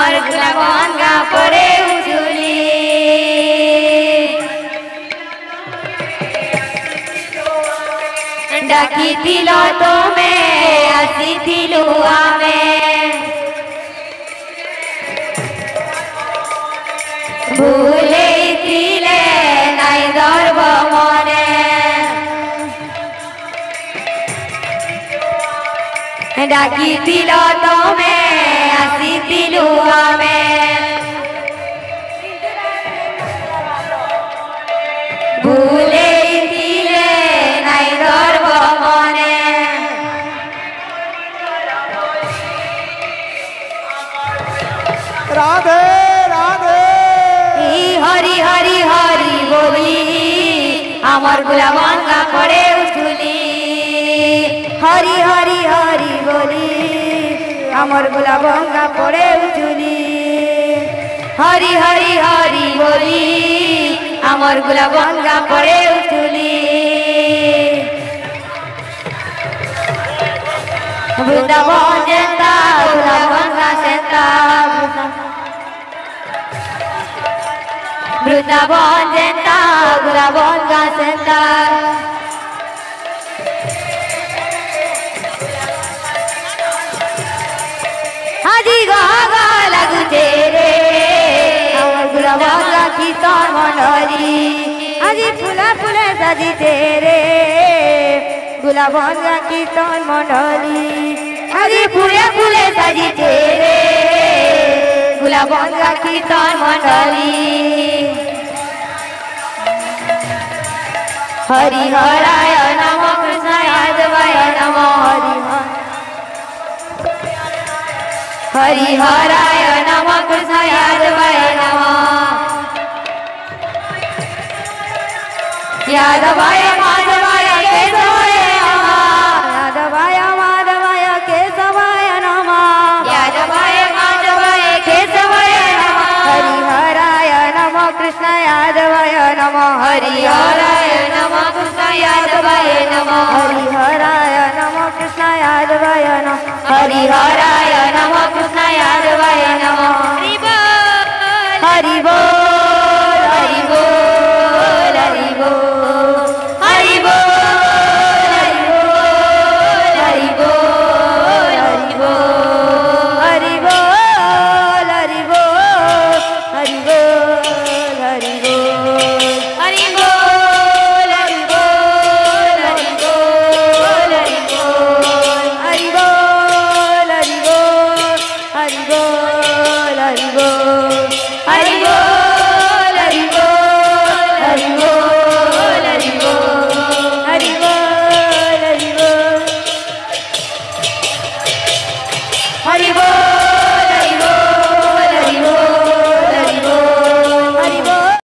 আমার গুলা ভাঙ্গা পড়ে উজুলি ডাকিছিল তোমে আসিছিলু আমি ভুলেছিলে নাই ধরব মনে ডাকিছিল তোমে আসিছিলু আমি ভুলেছিলে নাই ধরব মনে রাধে রাধে হরি হরি হরি বলি আমার গুলা ভাঙ্গা পড়ে উঠুলি হরি হরি হরি বলি আমার গুলা ভাঙ্গা পড়ে উঠুলি হরি হরি হরি বলি আমার গুলা ভাঙ্গা পড়ে উঠুলি বৃন্দাবন যেতা গুলা ভাঙ্গা সেতা বৃন্দাবন যেতা গুলা ভাঙ্গা সেতা আজি গা লাগুছে রে আমার গুলা ভাঙ্গা কীর্তন মন্ডলী আজি ফুলে ফুলে সাজিছে রে গুলা ভাঙ্গা কীর্তন মন্ডলী আজি ফুলে ফুলে সাজিছে রে গুলা ভাঙ্গা কীর্তন মন্ডলী হরি হরায় নম কৃষ্ণায় দেবায় নম হরি হরায় নম কৃষ্ণায় দেবায় নম यादवाय माधवाय केशवाय नमः यादवाय माधवाय केशवाय नमः यादवाय माधवाय केशवाय नमः हरि हराय नमः कृष्ण यादवाय नमः हरि हराय नमः कृष्ण यादवाय नमः हरि हराय नमः कृष्ण यादवाय नमः हरि हराय